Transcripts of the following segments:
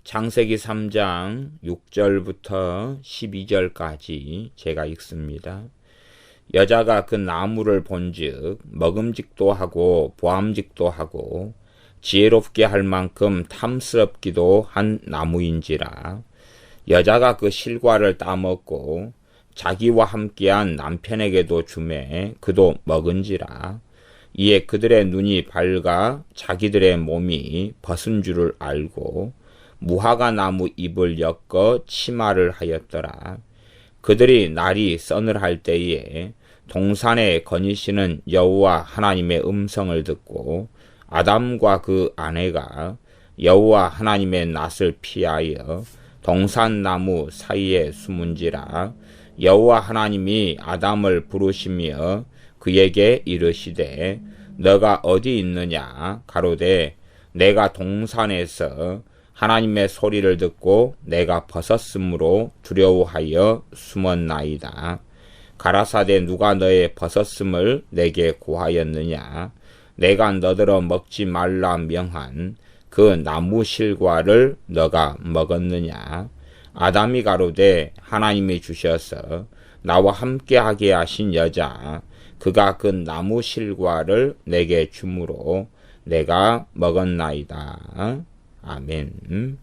창세기 3장 6절부터 12절까지 제가 읽습니다. 여자가 그 나무를 본즉 먹음직도 하고 보암직도 하고 지혜롭게 할 만큼 탐스럽기도 한 나무인지라. 여자가 그 실과를 따먹고 자기와 함께한 남편에게도 주매 그도 먹은지라. 이에 그들의 눈이 밝아 자기들의 몸이 벗은 줄을 알고 무화과 나무 잎을 엮어 치마를 하였더라. 그들이 날이 서늘할 때에 동산에 거니시는 여호와 하나님의 음성을 듣고 아담과 그 아내가 여호와 하나님의 낯을 피하여 동산나무 사이에 숨은지라. 여호와 하나님이 아담을 부르시며 그에게 이르시되 너가 어디 있느냐 가로되 내가 동산에서 하나님의 소리를 듣고 내가 벗었으므로 두려워하여 숨었나이다. 가라사대 누가 너의 벗었음을 내게 고하였느냐. 내가 너더러 먹지 말라 명한 그 나무 실과를 너가 먹었느냐. 아담이 가로되 하나님이 주셔서 나와 함께하게 하신 여자 그가 그 나무 실과를 내게 주므로 내가 먹었나이다. 아멘.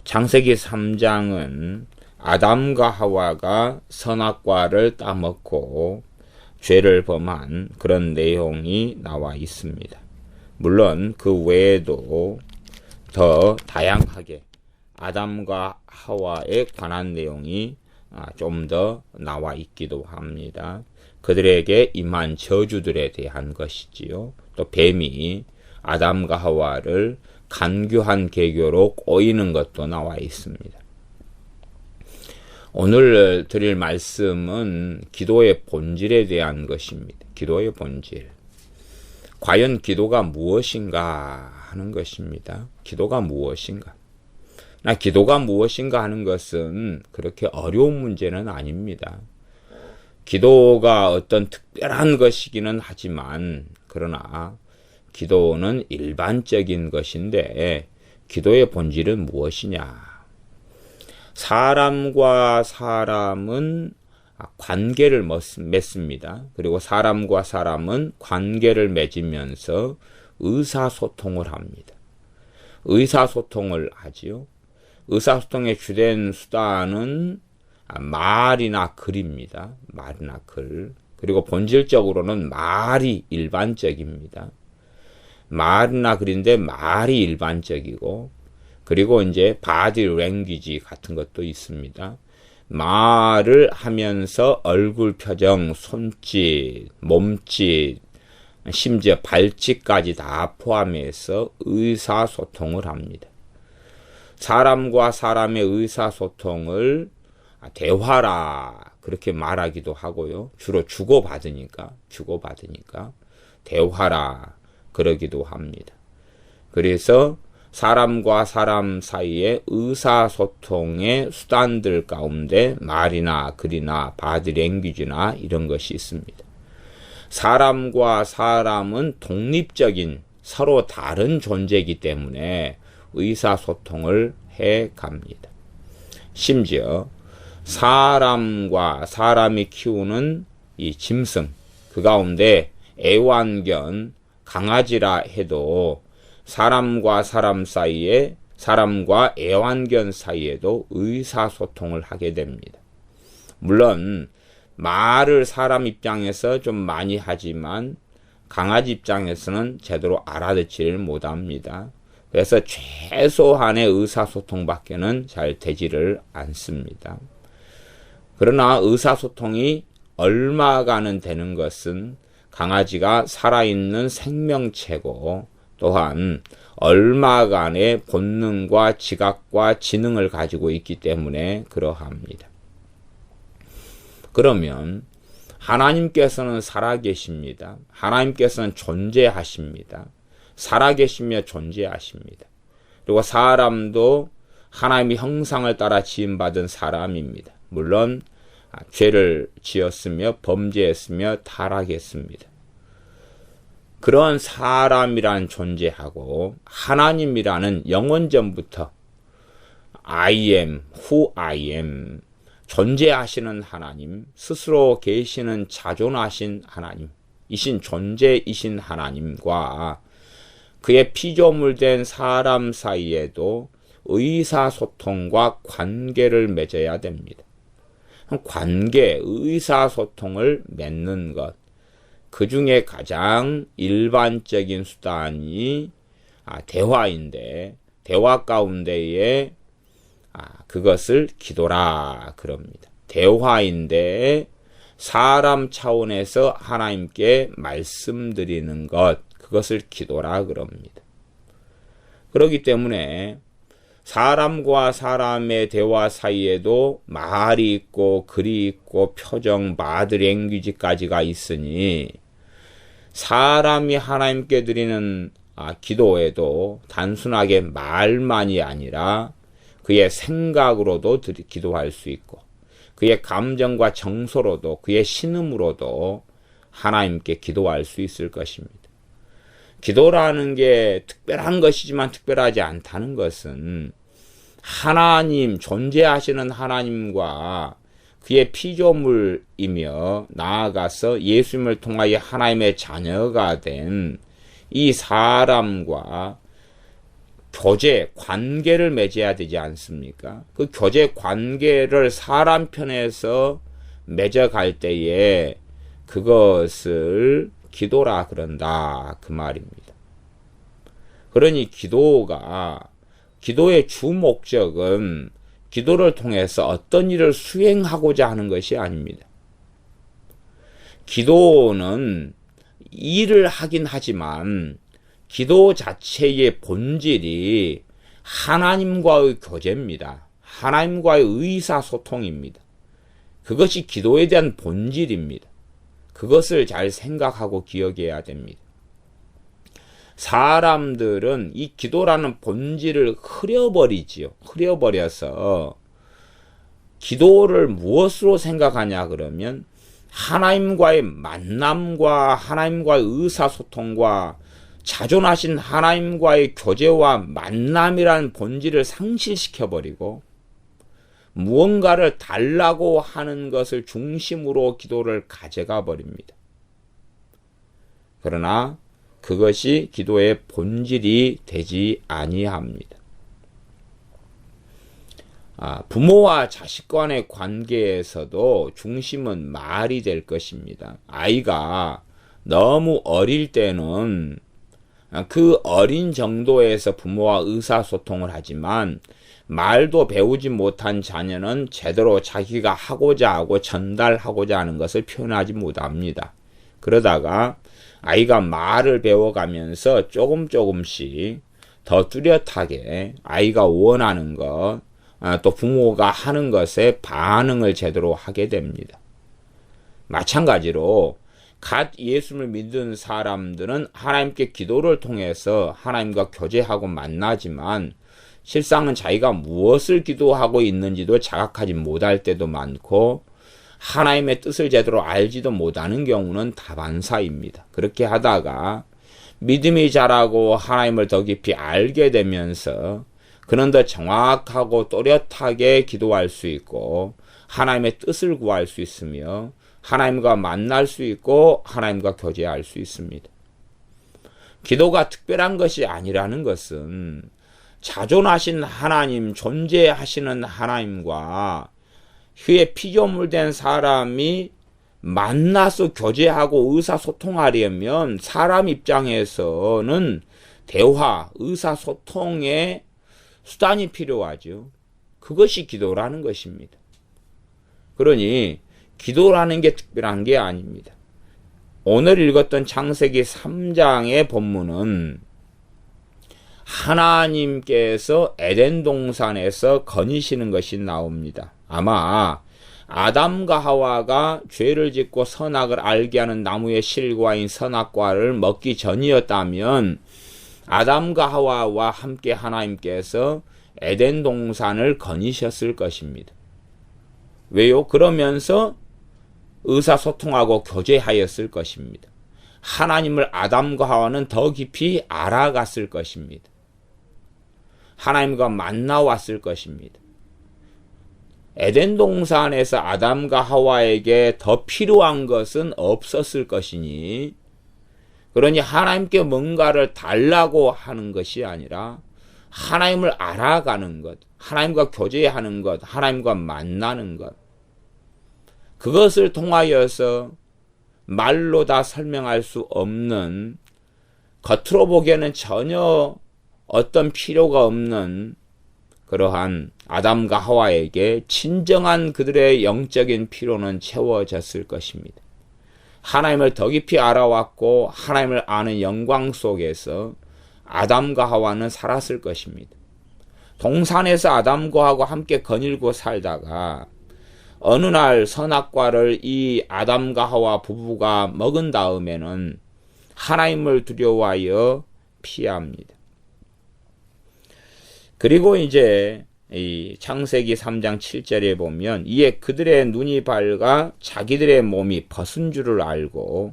창세기 3장은 아담과 하와가 선악과를 따먹고 죄를 범한 그런 내용이 나와 있습니다. 물론 그 외에도 더 다양하게 아담과 하와에 관한 내용이 좀 더 나와 있기도 합니다. 그들에게 임한 저주들에 대한 것이지요. 또 뱀이 아담과 하와를 간교한 계교로 꼬이는 것도 나와 있습니다. 오늘 드릴 말씀은 기도의 본질에 대한 것입니다. 기도의 본질. 과연 기도가 무엇인가 하는 것입니다. 기도가 무엇인가? 기도가 무엇인가 하는 것은 그렇게 어려운 문제는 아닙니다. 기도가 어떤 특별한 것이기는 하지만 그러나 기도는 일반적인 것인데 기도의 본질은 무엇이냐? 사람과 사람은 관계를 맺습니다. 그리고 사람과 사람은 관계를 맺으면서 의사소통을 합니다. 의사소통을 하지요. 의사소통의 주된 수단은 말이나 글입니다. 말이나 글. 그리고 본질적으로는 말이 일반적입니다. 말이나 글인데 말이 일반적이고 그리고 이제 바디 랭귀지 같은 것도 있습니다. 말을 하면서 얼굴 표정, 손짓, 몸짓, 심지어 발짓까지 다 포함해서 의사소통을 합니다. 사람과 사람의 의사소통을 대화라 그렇게 말하기도 하고요. 주로 주고받으니까 대화라 그러기도 합니다. 그래서 사람과 사람 사이의 의사소통의 수단들 가운데 말이나 글이나 바디랭귀지나 이런 것이 있습니다. 사람과 사람은 독립적인 서로 다른 존재이기 때문에 의사소통을 해갑니다. 심지어 사람과 사람이 키우는 이 짐승 그 가운데 애완견 강아지라 해도 사람과 사람 사이에 사람과 애완견 사이에도 의사소통을 하게 됩니다. 물론 말을 사람 입장에서 좀 많이 하지만 강아지 입장에서는 제대로 알아듣지를 못합니다. 그래서 최소한의 의사소통밖에는 잘 되지를 않습니다. 그러나 의사소통이 얼마간은 되는 것은 강아지가 살아있는 생명체고 또한 얼마간의 본능과 지각과 지능을 가지고 있기 때문에 그러합니다. 그러면 하나님께서는 살아계십니다. 하나님께서는 존재하십니다. 살아계시며 존재하십니다. 그리고 사람도 하나님의 형상을 따라 지음받은 사람입니다. 물론 죄를 지었으며 범죄했으며 타락했습니다. 그런 사람이란 존재하고 하나님이라는 영원전부터 I am, who I am, 존재하시는 하나님, 스스로 계시는 자존하신 하나님이신 존재이신 하나님과 그의 피조물된 사람 사이에도 의사소통과 관계를 맺어야 됩니다. 관계, 의사소통을 맺는 것, 그 중에 가장 일반적인 수단이 대화인데, 대화 가운데에 그것을 기도라 그럽니다. 대화인데 사람 차원에서 하나님께 말씀드리는 것, 그것을 기도라 그럽니다. 그렇기 때문에 사람과 사람의 대화 사이에도 말이 있고 글이 있고 표정, 바디 랭귀지까지가 있으니 사람이 하나님께 드리는 기도에도 단순하게 말만이 아니라 그의 생각으로도 기도할 수 있고 그의 감정과 정서로도 그의 신음으로도 하나님께 기도할 수 있을 것입니다. 기도라는 게 특별한 것이지만 특별하지 않다는 것은 하나님, 존재하시는 하나님과 그의 피조물이며 나아가서 예수님을 통하여 하나님의 자녀가 된 이 사람과 교제, 관계를 맺어야 되지 않습니까? 그 교제 관계를 사람 편에서 맺어갈 때에 그것을 기도라 그런다 그 말입니다. 그러니 기도의 주 목적은 기도를 통해서 어떤 일을 수행하고자 하는 것이 아닙니다. 기도는 일을 하긴 하지만 기도 자체의 본질이 하나님과의 교제입니다. 하나님과의 의사소통입니다. 그것이 기도에 대한 본질입니다. 그것을 잘 생각하고 기억해야 됩니다. 사람들은 이 기도라는 본질을 흐려버려서 기도를 무엇으로 생각하냐 그러면 하나님과의 만남과 하나님과의 의사소통과 자존하신 하나님과의 교제와 만남이라는 본질을 상실시켜버리고 무언가를 달라고 하는 것을 중심으로 기도를 가져가 버립니다. 그러나 그것이 기도의 본질이 되지 아니합니다. 부모와 자식 간의 관계에서도 중심은 말이 될 것입니다. 아이가 너무 어릴 때는 그 어린 정도에서 부모와 의사소통을 하지만 말도 배우지 못한 자녀는 제대로 자기가 하고자 하고 전달하고자 하는 것을 표현하지 못합니다. 그러다가 아이가 말을 배워가면서 조금씩 더 뚜렷하게 아이가 원하는 것, 또 부모가 하는 것에 반응을 제대로 하게 됩니다. 마찬가지로 갓 예수를 믿은 사람들은 하나님께 기도를 통해서 하나님과 교제하고 만나지만 실상은 자기가 무엇을 기도하고 있는지도 자각하지 못할 때도 많고 하나님의 뜻을 제대로 알지도 못하는 경우는 다반사입니다. 그렇게 하다가 믿음이 자라고 하나님을 더 깊이 알게 되면서 그는 더 정확하고 또렷하게 기도할 수 있고 하나님의 뜻을 구할 수 있으며 하나님과 만날 수 있고 하나님과 교제할 수 있습니다. 기도가 특별한 것이 아니라는 것은 자존하신 하나님, 존재하시는 하나님과 그의 피조물된 사람이 만나서 교제하고 의사소통하려면 사람 입장에서는 대화, 의사소통의 수단이 필요하죠. 그것이 기도라는 것입니다. 그러니 기도라는 게 특별한 게 아닙니다. 오늘 읽었던 창세기 3장의 본문은 하나님께서 에덴 동산에서 거니시는 것이 나옵니다. 아마 아담과 하와가 죄를 짓고 선악을 알게 하는 나무의 실과인 선악과를 먹기 전이었다면 아담과 하와와 함께 하나님께서 에덴 동산을 거니셨을 것입니다. 왜요? 그러면서 의사소통하고 교제하였을 것입니다. 하나님을 아담과 하와는 더 깊이 알아갔을 것입니다. 하나님과 만나왔을 것입니다. 에덴 동산에서 아담과 하와에게 더 필요한 것은 없었을 것이니, 그러니 하나님께 뭔가를 달라고 하는 것이 아니라 하나님을 알아가는 것, 하나님과 교제하는 것, 하나님과 만나는 것, 그것을 통하여서 말로 다 설명할 수 없는, 겉으로 보기에는 전혀 어떤 필요가 없는 그러한 아담과 하와에게 진정한 그들의 영적인 필요는 채워졌을 것입니다. 하나님을 더 깊이 알아왔고 하나님을 아는 영광 속에서 아담과 하와는 살았을 것입니다. 동산에서 아담과 하와 함께 거닐고 살다가 어느 날 선악과를 이 아담과 하와 부부가 먹은 다음에는 하나님을 두려워하여 피합니다. 그리고 이제 이 창세기 3장 7절에 보면 이에 그들의 눈이 밝아 자기들의 몸이 벗은 줄을 알고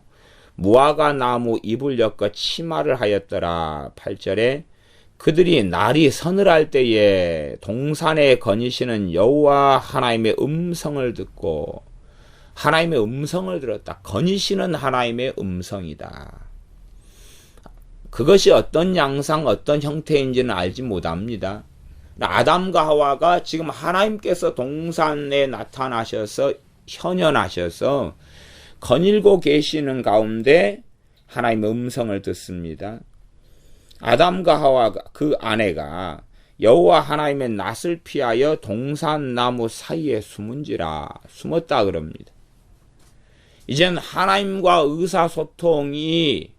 무화과 나무 잎을 엮어 치마를 하였더라. 8절에 그들이 날이 서늘할 때에 동산에 거니시는 여호와 하나님의 음성을 듣고, 하나님의 음성을 들었다. 거니시는 하나님의 음성이다. 그것이 어떤 양상, 어떤 형태인지는 알지 못합니다. 아담과 하와가 지금 하나님께서 동산에 나타나셔서 현현하셔서 거닐고 계시는 가운데 하나님의 음성을 듣습니다. 아담과 하와가, 그 아내가 여호와 하나님의 낯을 피하여 동산 나무 사이에 숨었다 그럽니다. 이젠 하나님과 의사소통이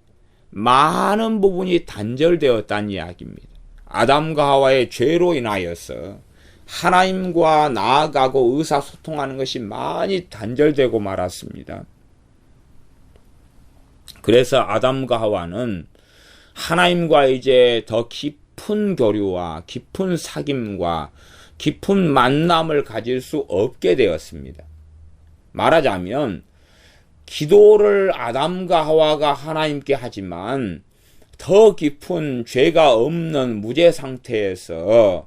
많은 부분이 단절되었다는 이야기입니다. 아담과 하와의 죄로 인하여서 하나님과 나아가고 의사소통하는 것이 많이 단절되고 말았습니다. 그래서 아담과 하와는 하나님과 이제 더 깊은 교류와 깊은 사귐과 깊은 만남을 가질 수 없게 되었습니다. 말하자면 기도를 아담과 하와가 하나님께 하지만 더 깊은 죄가 없는 무죄 상태에서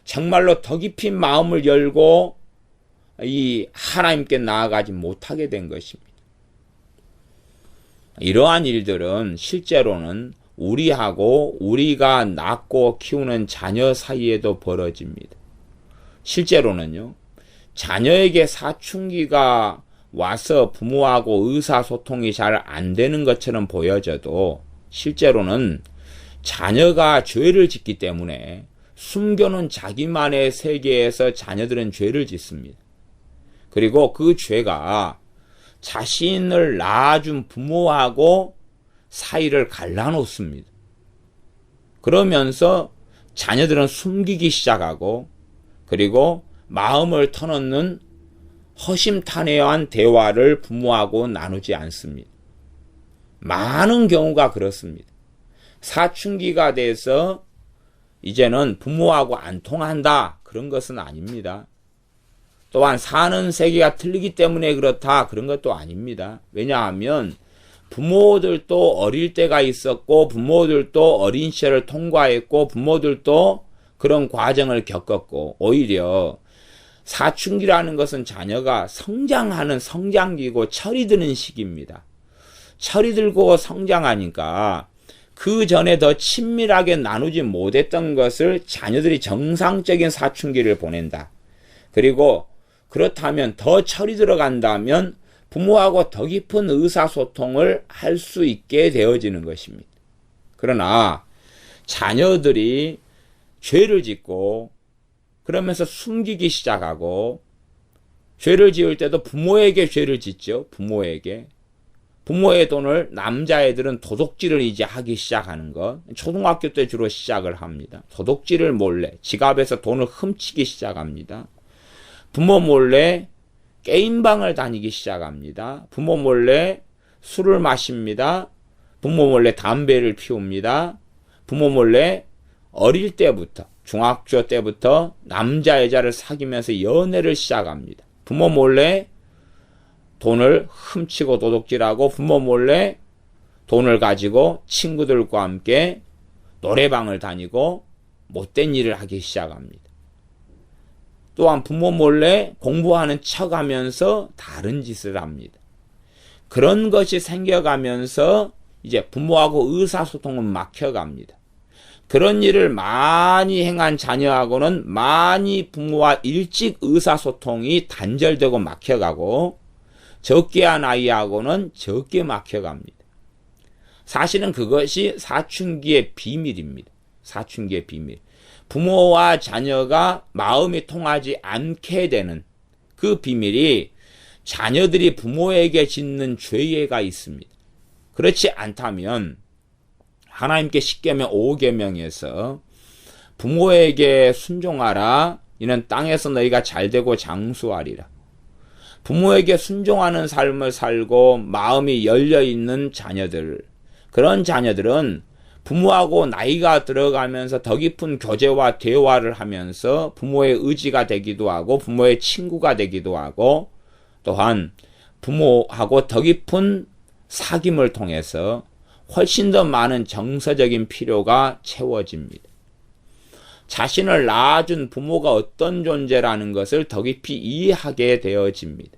정말로 더 깊이 마음을 열고 이 하나님께 나아가지 못하게 된 것입니다. 이러한 일들은 실제로는 우리하고 우리가 낳고 키우는 자녀 사이에도 벌어집니다. 실제로는요, 자녀에게 사춘기가 와서 부모하고 의사소통이 잘 안 되는 것처럼 보여져도 실제로는 자녀가 죄를 짓기 때문에 숨겨놓은 자기만의 세계에서 자녀들은 죄를 짓습니다. 그리고 그 죄가 자신을 낳아준 부모하고 사이를 갈라놓습니다. 그러면서 자녀들은 숨기기 시작하고, 그리고 마음을 터놓는 허심탄회한 대화를 부모하고 나누지 않습니다. 많은 경우가 그렇습니다. 사춘기가 돼서 이제는 부모하고 안 통한다, 그런 것은 아닙니다. 또한 사는 세계가 틀리기 때문에 그렇다, 그런 것도 아닙니다. 왜냐하면 부모들도 어릴 때가 있었고, 부모들도 어린 시절을 통과했고, 부모들도 그런 과정을 겪었고, 오히려 사춘기라는 것은 자녀가 성장하는 성장기고 철이 드는 시기입니다. 철이 들고 성장하니까 그 전에 더 친밀하게 나누지 못했던 것을 자녀들이 정상적인 사춘기를 보낸다. 그리고 그렇다면 더 철이 들어간다면 부모하고 더 깊은 의사소통을 할 수 있게 되어지는 것입니다. 그러나 자녀들이 죄를 짓고 그러면서 숨기기 시작하고, 죄를 지을 때도 부모에게 죄를 짓죠. 부모의 돈을 남자애들은 도둑질을 이제 하기 시작하는 것. 초등학교 때 주로 시작을 합니다. 도둑질을 몰래 지갑에서 돈을 훔치기 시작합니다. 부모 몰래 게임방을 다니기 시작합니다. 부모 몰래 술을 마십니다. 부모 몰래 담배를 피웁니다. 부모 몰래 어릴 때부터, 중학교 때부터 남자 여자를 사귀면서 연애를 시작합니다. 부모 몰래 돈을 훔치고 도둑질하고, 부모 몰래 돈을 가지고 친구들과 함께 노래방을 다니고 못된 일을 하기 시작합니다. 또한 부모 몰래 공부하는 척하면서 다른 짓을 합니다. 그런 것이 생겨가면서 이제 부모하고 의사소통은 막혀갑니다. 그런 일을 많이 행한 자녀하고는 많이 부모와 일찍 의사소통이 단절되고 막혀가고, 적게 한 아이하고는 적게 막혀갑니다. 사실은 그것이 사춘기의 비밀입니다. 사춘기의 비밀. 부모와 자녀가 마음이 통하지 않게 되는 그 비밀이 자녀들이 부모에게 짓는 죄가 있습니다. 그렇지 않다면 하나님께 10계명 5계명에서 부모에게 순종하라, 이는 땅에서 너희가 잘되고 장수하리라. 부모에게 순종하는 삶을 살고 마음이 열려있는 자녀들, 그런 자녀들은 부모하고 나이가 들어가면서 더 깊은 교제와 대화를 하면서 부모의 의지가 되기도 하고 부모의 친구가 되기도 하고, 또한 부모하고 더 깊은 사귐을 통해서 훨씬 더 많은 정서적인 필요가 채워집니다. 자신을 낳아준 부모가 어떤 존재라는 것을 더 깊이 이해하게 되어집니다.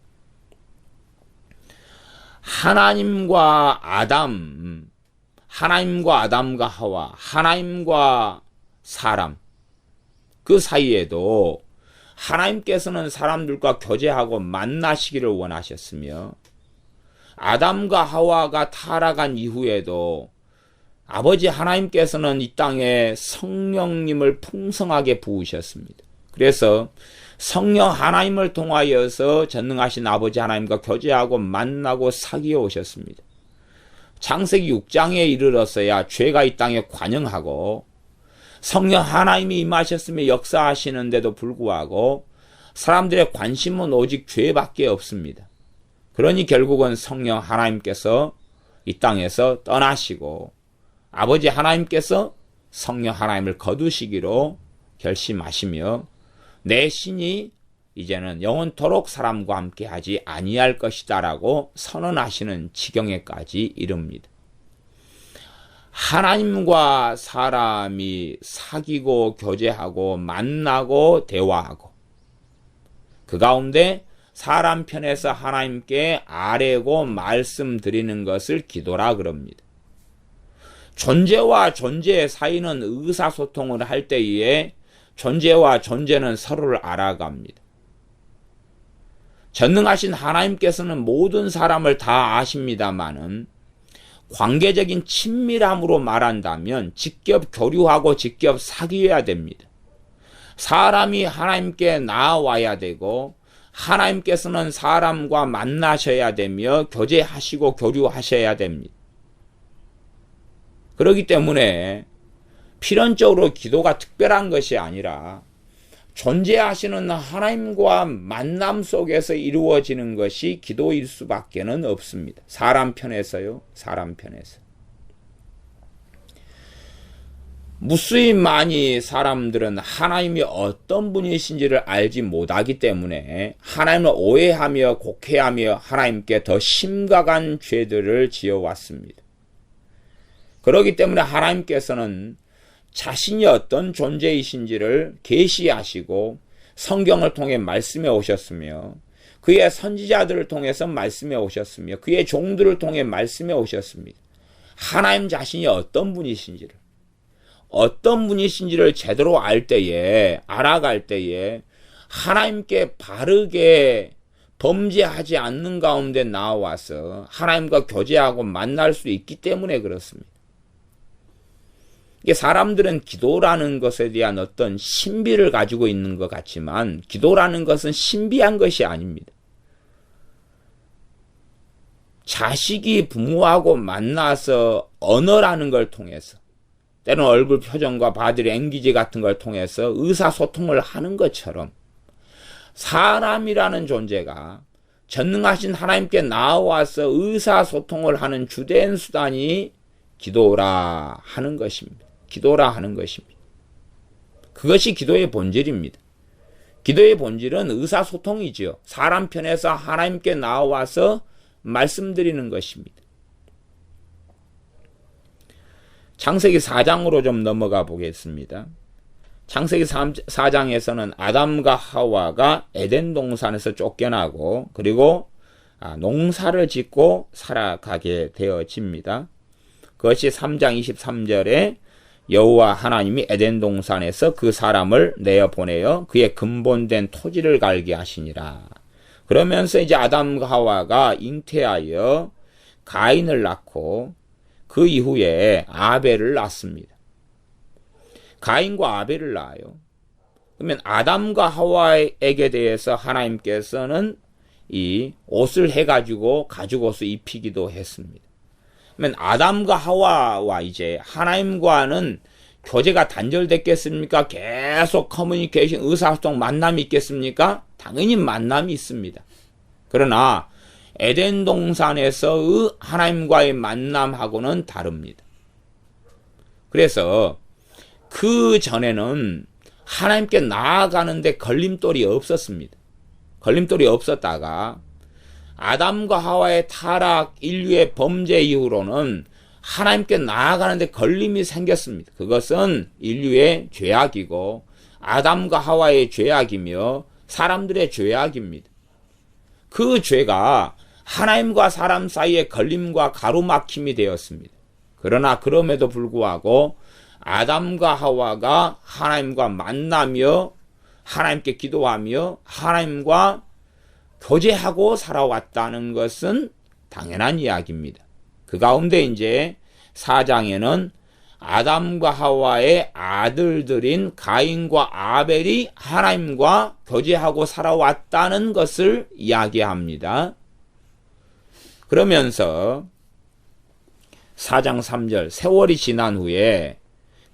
하나님과 아담과 하와, 하나님과 사람, 그 사이에도 하나님께서는 사람들과 교제하고 만나시기를 원하셨으며, 아담과 하와가 타락한 이후에도 아버지 하나님께서는 이 땅에 성령님을 풍성하게 부으셨습니다. 그래서 성령 하나님을 통하여서 전능하신 아버지 하나님과 교제하고 만나고 사귀어 오셨습니다. 창세기 6장에 이르렀어야 죄가 이 땅에 관영하고 성령 하나님이 임하셨으며 역사하시는데도 불구하고 사람들의 관심은 오직 죄밖에 없습니다. 그러니 결국은 성령 하나님께서 이 땅에서 떠나시고 아버지 하나님께서 성령 하나님을 거두시기로 결심하시며 내 신이 이제는 영원토록 사람과 함께 하지 아니할 것이다 라고 선언하시는 지경에까지 이릅니다. 하나님과 사람이 사귀고 교제하고 만나고 대화하고 그 가운데 사람 편에서 하나님께 아뢰고 말씀드리는 것을 기도라 그럽니다. 존재와 존재의 사이는 의사소통을 할 때에 존재와 존재는 서로를 알아갑니다. 전능하신 하나님께서는 모든 사람을 다 아십니다마는 관계적인 친밀함으로 말한다면 직접 교류하고 직접 사귀어야 됩니다. 사람이 하나님께 나아와야 되고 하나님께서는 사람과 만나셔야 되며 교제하시고 교류하셔야 됩니다. 그렇기 때문에 필연적으로 기도가 특별한 것이 아니라 존재하시는 하나님과 만남 속에서 이루어지는 것이 기도일 수밖에는 없습니다. 사람 편에서요. 사람 편에서. 무수히 많이 사람들은 하나님이 어떤 분이신지를 알지 못하기 때문에 하나님을 오해하며 곡해하며 하나님께 더 심각한 죄들을 지어왔습니다. 그렇기 때문에 하나님께서는 자신이 어떤 존재이신지를 계시하시고 성경을 통해 말씀해 오셨으며 그의 선지자들을 통해서 말씀해 오셨으며 그의 종들을 통해 말씀해 오셨습니다. 하나님 자신이 어떤 분이신지를 제대로 알아갈 때에 하나님께 바르게 범죄하지 않는 가운데 나와서 하나님과 교제하고 만날 수 있기 때문에 그렇습니다. 이게 사람들은 기도라는 것에 대한 어떤 신비를 가지고 있는 것 같지만 기도라는 것은 신비한 것이 아닙니다. 자식이 부모하고 만나서 언어라는 걸 통해서 때로는 얼굴 표정과 바디 랭귀지 같은 걸 통해서 의사소통을 하는 것처럼 사람이라는 존재가 전능하신 하나님께 나와서 의사소통을 하는 주된 수단이 기도라 하는 것입니다. 기도라 하는 것입니다. 그것이 기도의 본질입니다. 기도의 본질은 의사소통이지요. 사람 편에서 하나님께 나와서 말씀드리는 것입니다. 창세기 4장으로 좀 넘어가 보겠습니다. 창세기 4장에서는 아담과 하와가 에덴 동산에서 쫓겨나고 그리고 농사를 짓고 살아가게 되어집니다. 그것이 3장 23절에 여호와 하나님이 에덴 동산에서 그 사람을 내어보내어 그의 근본된 토지를 갈게 하시니라. 그러면서 이제 아담과 하와가 잉태하여 가인을 낳고 그 이후에 아벨을 낳습니다. 가인과 아벨을 낳아요. 그러면 아담과 하와에게 대해서 하나님께서는 이 옷을 해가지고 가죽옷을 입히기도 했습니다. 그러면 아담과 하와와 이제 하나님과는 교제가 단절됐겠습니까? 계속 커뮤니케이션, 의사소통, 만남이 있겠습니까? 당연히 만남이 있습니다. 그러나 에덴 동산에서의 하나님과의 만남하고는 다릅니다. 그래서 그 전에는 하나님께 나아가는데 걸림돌이 없었습니다. 걸림돌이 없었다가 아담과 하와의 타락, 인류의 범죄 이후로는 하나님께 나아가는데 걸림이 생겼습니다. 그것은 인류의 죄악이고 아담과 하와의 죄악이며 사람들의 죄악입니다. 그 죄가 하나님과 사람 사이의 걸림과 가로막힘이 되었습니다. 그러나 그럼에도 불구하고 아담과 하와가 하나님과 만나며 하나님께 기도하며 하나님과 교제하고 살아왔다는 것은 당연한 이야기입니다. 그 가운데 이제 4장에는 아담과 하와의 아들들인 가인과 아벨이 하나님과 교제하고 살아왔다는 것을 이야기합니다. 그러면서 4장 3절 세월이 지난 후에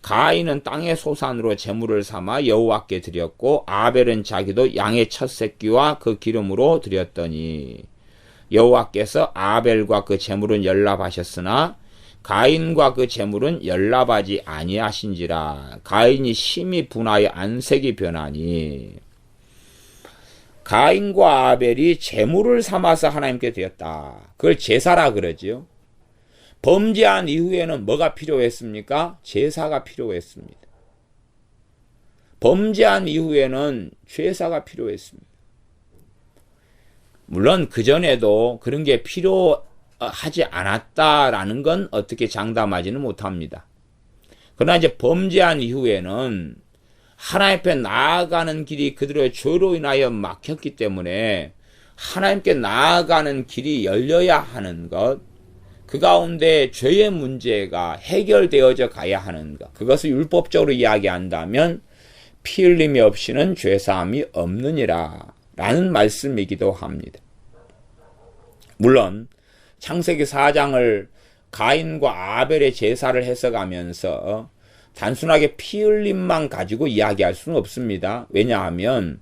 가인은 땅의 소산으로 제물을 삼아 여호와께 드렸고 아벨은 자기도 양의 첫 새끼와 그 기름으로 드렸더니 여호와께서 아벨과 그 제물은 연락하셨으나 가인과 그 제물은 연락하지 아니하신지라. 가인이 심히 분하여 안색이 변하니 가인과 아벨이 제물을 삼아서 하나님께 드렸다. 그걸 제사라 그러지요. 범죄한 이후에는 뭐가 필요했습니까? 제사가 필요했습니다. 범죄한 이후에는 제사가 필요했습니다. 물론 그전에도 그런 게 필요하지 않았다라는 건 어떻게 장담하지는 못합니다. 그러나 이제 범죄한 이후에는 하나님 앞에 나아가는 길이 그들의 죄로 인하여 막혔기 때문에 하나님께 나아가는 길이 열려야 하는 것, 그 가운데 죄의 문제가 해결되어져 가야 하는 것, 그것을 율법적으로 이야기한다면 피 흘림이 없이는 죄사함이 없느니라 라는 말씀이기도 합니다. 물론 창세기 4장을 가인과 아벨의 제사를 해석하면서 단순하게 피 흘림만 가지고 이야기할 수는 없습니다. 왜냐하면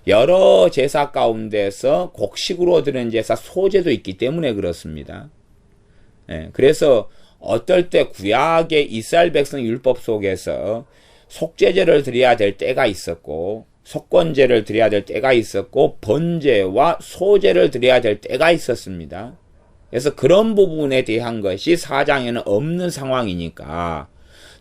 여러 제사 가운데서 곡식으로 드는 제사 소제도 있기 때문에 그렇습니다. 그래서 어떨 때 구약의 이스라엘 백성 율법 속에서 속죄제를 드려야 될 때가 있었고 속건제를 드려야 될 때가 있었고 번제와 소제를 드려야 될 때가 있었습니다. 그래서 그런 부분에 대한 것이 4장에는 없는 상황이니까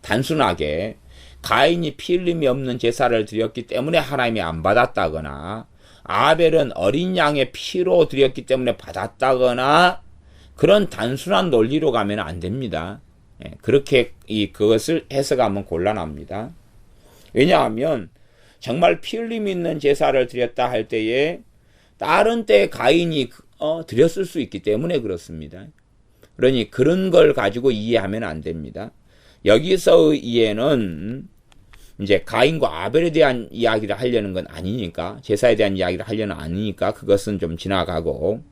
단순하게 가인이 피 흘림이 없는 제사를 드렸기 때문에 하나님이 안 받았다거나 아벨은 어린 양의 피로 드렸기 때문에 받았다거나 그런 단순한 논리로 가면 안 됩니다. 그렇게 그것을 해석하면 곤란합니다. 왜냐하면 정말 피 흘림이 있는 제사를 드렸다 할 때에 다른 때 가인이 드렸을 수 있기 때문에 그렇습니다. 그러니 그런 걸 가지고 이해하면 안 됩니다. 여기서의 이해는 이제 가인과 아벨에 대한 이야기를 하려는 건 아니니까, 제사에 대한 이야기를 하려는 아니니까 그것은 좀 지나가고,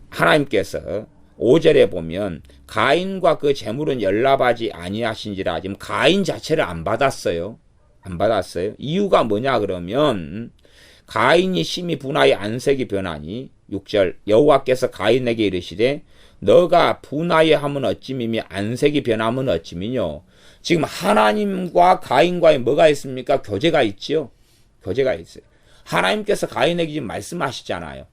하나님께서 5절에 보면 가인과 그 제물은 연락하지 아니하신지라. 지금 가인 자체를 안 받았어요. 안 받았어요. 이유가 뭐냐 그러면 가인이 심히 분하여 안색이 변하니 6절 여호와께서 가인에게 이르시되 너가 분하여 하면 어찌미며 안색이 변하면 어찌미뇨. 지금 하나님과 가인과의 뭐가 있습니까? 교제가 있지요. 교제가 있어요. 하나님께서 가인에게 지금 말씀하시잖아요.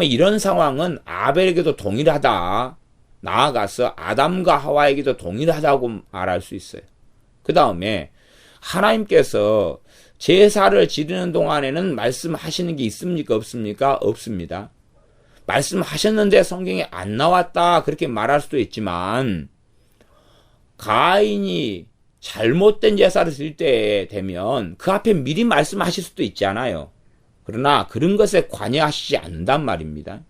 이런 상황은 아벨에게도 동일하다. 나아가서 아담과 하와에게도 동일하다고 말할 수 있어요. 그 다음에 하나님께서 제사를 지르는 동안에는 말씀하시는 게 있습니까? 없습니까? 없습니다. 말씀하셨는데 성경에 안 나왔다 그렇게 말할 수도 있지만 가인이 잘못된 제사를 드릴 때 되면 그 앞에 미리 말씀하실 수도 있잖아요. 그러나 그런 것에 관여하시지 않는단 말입니다.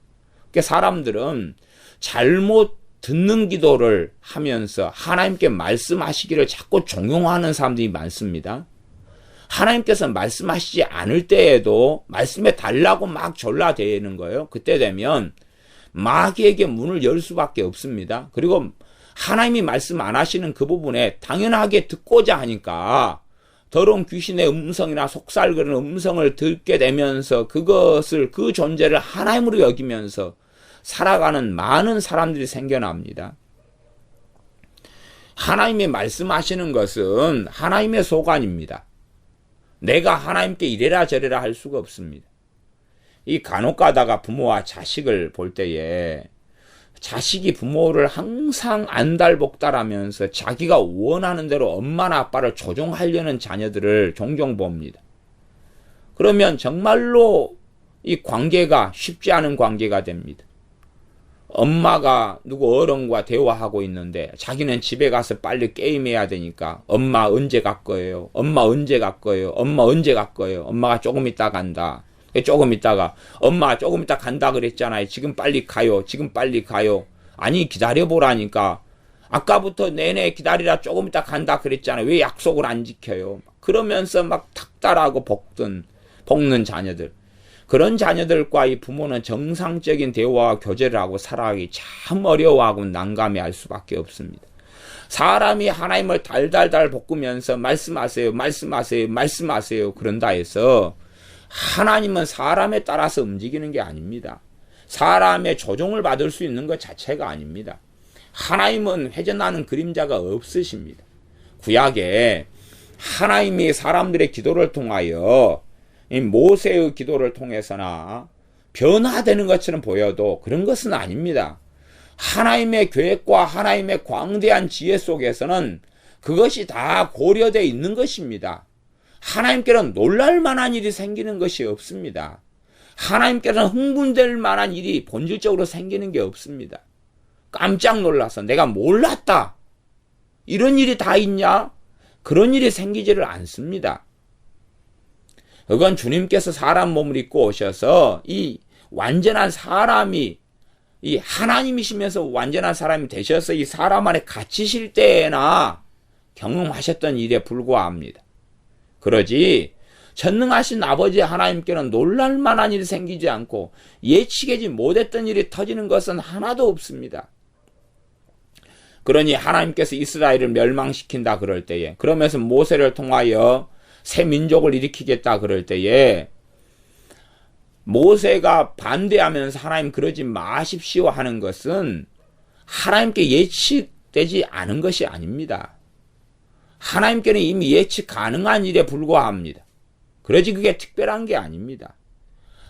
그러니까 사람들은 잘못 듣는 기도를 하면서 하나님께 말씀하시기를 자꾸 종용하는 사람들이 많습니다. 하나님께서 말씀하시지 않을 때에도 말씀해 달라고 막 졸라대는 거예요. 그때 되면 마귀에게 문을 열 수밖에 없습니다. 그리고 하나님이 말씀 안 하시는 그 부분에 당연하게 듣고자 하니까 더러운 귀신의 음성이나 속살그는 음성을 듣게 되면서 그것을 그 존재를 하나님으로 여기면서 살아가는 많은 사람들이 생겨납니다. 하나님이 말씀하시는 것은 하나님의 소관입니다. 내가 하나님께 이래라 저래라 할 수가 없습니다. 이 간혹 가다가 부모와 자식을 볼 때에 자식이 부모를 항상 안달복달하면서 자기가 원하는 대로 엄마나 아빠를 조종하려는 자녀들을 종종 봅니다. 그러면 정말로 이 관계가 쉽지 않은 관계가 됩니다. 엄마가 누구 어른과 대화하고 있는데 자기는 집에 가서 빨리 게임해야 되니까 엄마 언제 갈 거예요? 엄마 언제 갈 거예요? 엄마 언제 갈 거예요? 엄마가 조금 있다 간다. 조금 있다가 엄마 조금 있다 간다 그랬잖아요. 지금 빨리 가요. 지금 빨리 가요. 아니 기다려보라니까. 아까부터 내내 기다리라 조금 있다 간다 그랬잖아요. 왜 약속을 안 지켜요? 그러면서 막 탁달하고 볶는 자녀들. 그런 자녀들과 이 부모는 정상적인 대화와 교제를 하고 살아가기 참 어려워하고 난감해할 수밖에 없습니다. 사람이 하나님을 달달달 볶으면서 말씀하세요, 말씀하세요, 말씀하세요 그런다 해서 하나님은 사람에 따라서 움직이는 게 아닙니다. 사람의 조종을 받을 수 있는 것 자체가 아닙니다. 하나님은 회전하는 그림자가 없으십니다. 구약에 하나님이 사람들의 기도를 통하여 모세의 기도를 통해서나 변화되는 것처럼 보여도 그런 것은 아닙니다. 하나님의 계획과 하나님의 광대한 지혜 속에서는 그것이 다 고려되어 있는 것입니다. 하나님께는 놀랄 만한 일이 생기는 것이 없습니다. 하나님께서는 흥분될 만한 일이 본질적으로 생기는 게 없습니다. 깜짝 놀라서 내가 몰랐다. 이런 일이 다 있냐? 그런 일이 생기지를 않습니다. 그건 주님께서 사람 몸을 입고 오셔서 이 완전한 사람이 이 하나님이시면서 완전한 사람이 되셔서 이 사람 안에 갇히실 때나 경험하셨던 일에 불과합니다. 그러지 전능하신 아버지 하나님께는 놀랄 만한 일이 생기지 않고 예측하지 못했던 일이 터지는 것은 하나도 없습니다. 그러니 하나님께서 이스라엘을 멸망시킨다 그럴 때에 그러면서 모세를 통하여 새 민족을 일으키겠다 그럴 때에 모세가 반대하면서 하나님 그러지 마십시오 하는 것은 하나님께 예측되지 않은 것이 아닙니다. 하나님께는 이미 예측 가능한 일에 불과합니다. 그러지 그게 특별한 게 아닙니다.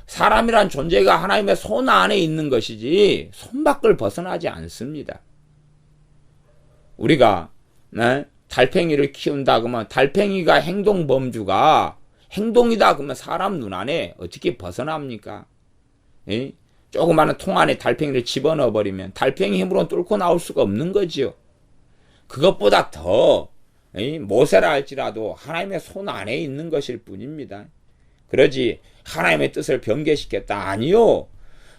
사람이란 존재가 하나님의 손 안에 있는 것이지 손 밖을 벗어나지 않습니다. 우리가 달팽이를 키운다 그러면 달팽이가 행동범주가 행동이다 그러면 사람 눈 안에 어떻게 벗어납니까? 조그마한 통 안에 달팽이를 집어넣어 버리면 달팽이 힘으로는 뚫고 나올 수가 없는 거지요. 그것보다 더 모세라 할지라도 하나님의 손 안에 있는 것일 뿐입니다. 그러지 하나님의 뜻을 변개시켰다. 아니요.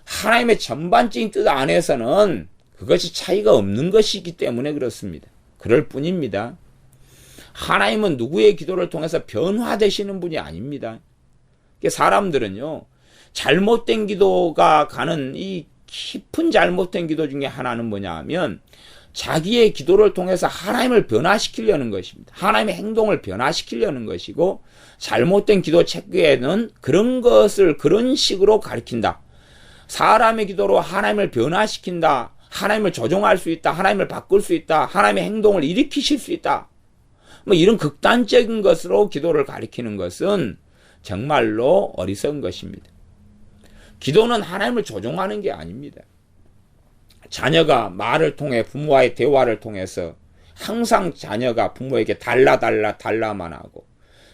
하나님의 전반적인 뜻 안에서는 그것이 차이가 없는 것이기 때문에 그렇습니다. 그럴 뿐입니다. 하나님은 누구의 기도를 통해서 변화되시는 분이 아닙니다. 사람들은요, 잘못된 기도가 가는 이 깊은 잘못된 기도 중에 하나는 뭐냐 하면 자기의 기도를 통해서 하나님을 변화시키려는 것입니다. 하나님의 행동을 변화시키려는 것이고 잘못된 기도 체계에는 그런 것을 그런 식으로 가리킨다. 사람의 기도로 하나님을 변화시킨다. 하나님을 조종할 수 있다. 하나님을 바꿀 수 있다. 하나님의 행동을 일으키실 수 있다. 뭐 이런 극단적인 것으로 기도를 가리키는 것은 정말로 어리석은 것입니다. 기도는 하나님을 조종하는 게 아닙니다. 자녀가 말을 통해 부모와의 대화를 통해서 항상 자녀가 부모에게 달라만 하고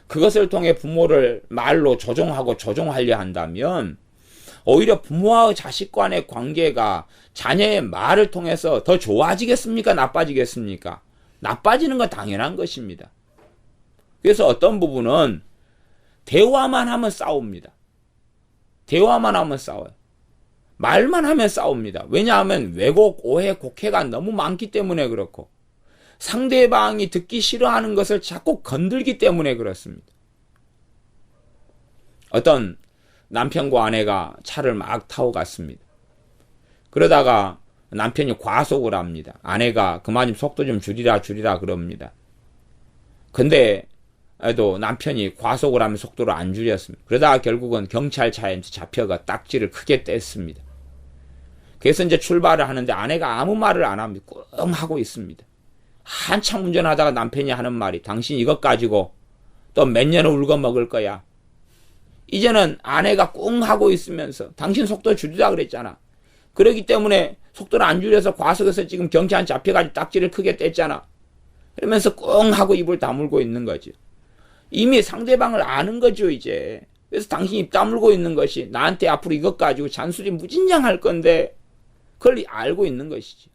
그것을 통해 부모를 말로 조종하려 한다면 오히려 부모와 자식 간의 관계가 자녀의 말을 통해서 더 좋아지겠습니까? 나빠지겠습니까? 나빠지는 건 당연한 것입니다. 그래서 어떤 부분은 대화만 하면 싸웁니다. 대화만 하면 싸워요. 말만 하면 싸웁니다. 왜냐하면 왜곡, 오해, 곡해가 너무 많기 때문에 그렇고 상대방이 듣기 싫어하는 것을 자꾸 건들기 때문에 그렇습니다. 어떤 남편과 아내가 차를 막 타고 갔습니다. 그러다가 남편이 과속을 합니다. 아내가 그만 좀 속도 좀 줄이라 그럽니다. 근데 또 남편이 과속을 하면 속도를 안 줄였습니다. 그러다가 결국은 경찰차에 잡혀가 딱지를 크게 뗐습니다. 그래서 이제 출발을 하는데 아내가 아무 말을 안 합니다. 꽁 하고 있습니다. 한참 운전하다가 남편이 하는 말이 당신 이것 가지고 또 몇 년을 울고 먹을 거야. 이제는 아내가 꽁 하고 있으면서 당신 속도 줄이라 그랬잖아. 그러기 때문에 속도를 안 줄여서 과속해서 지금 경찰 잡혀가지고 딱지를 크게 뗐잖아. 그러면서 꽁 하고 입을 다물고 있는 거죠. 이미 상대방을 아는 거죠 이제. 그래서 당신이 입 다물고 있는 것이 나한테 앞으로 이것 가지고 잔소리 무진장 할 건데 그걸 알고 있는 것이지.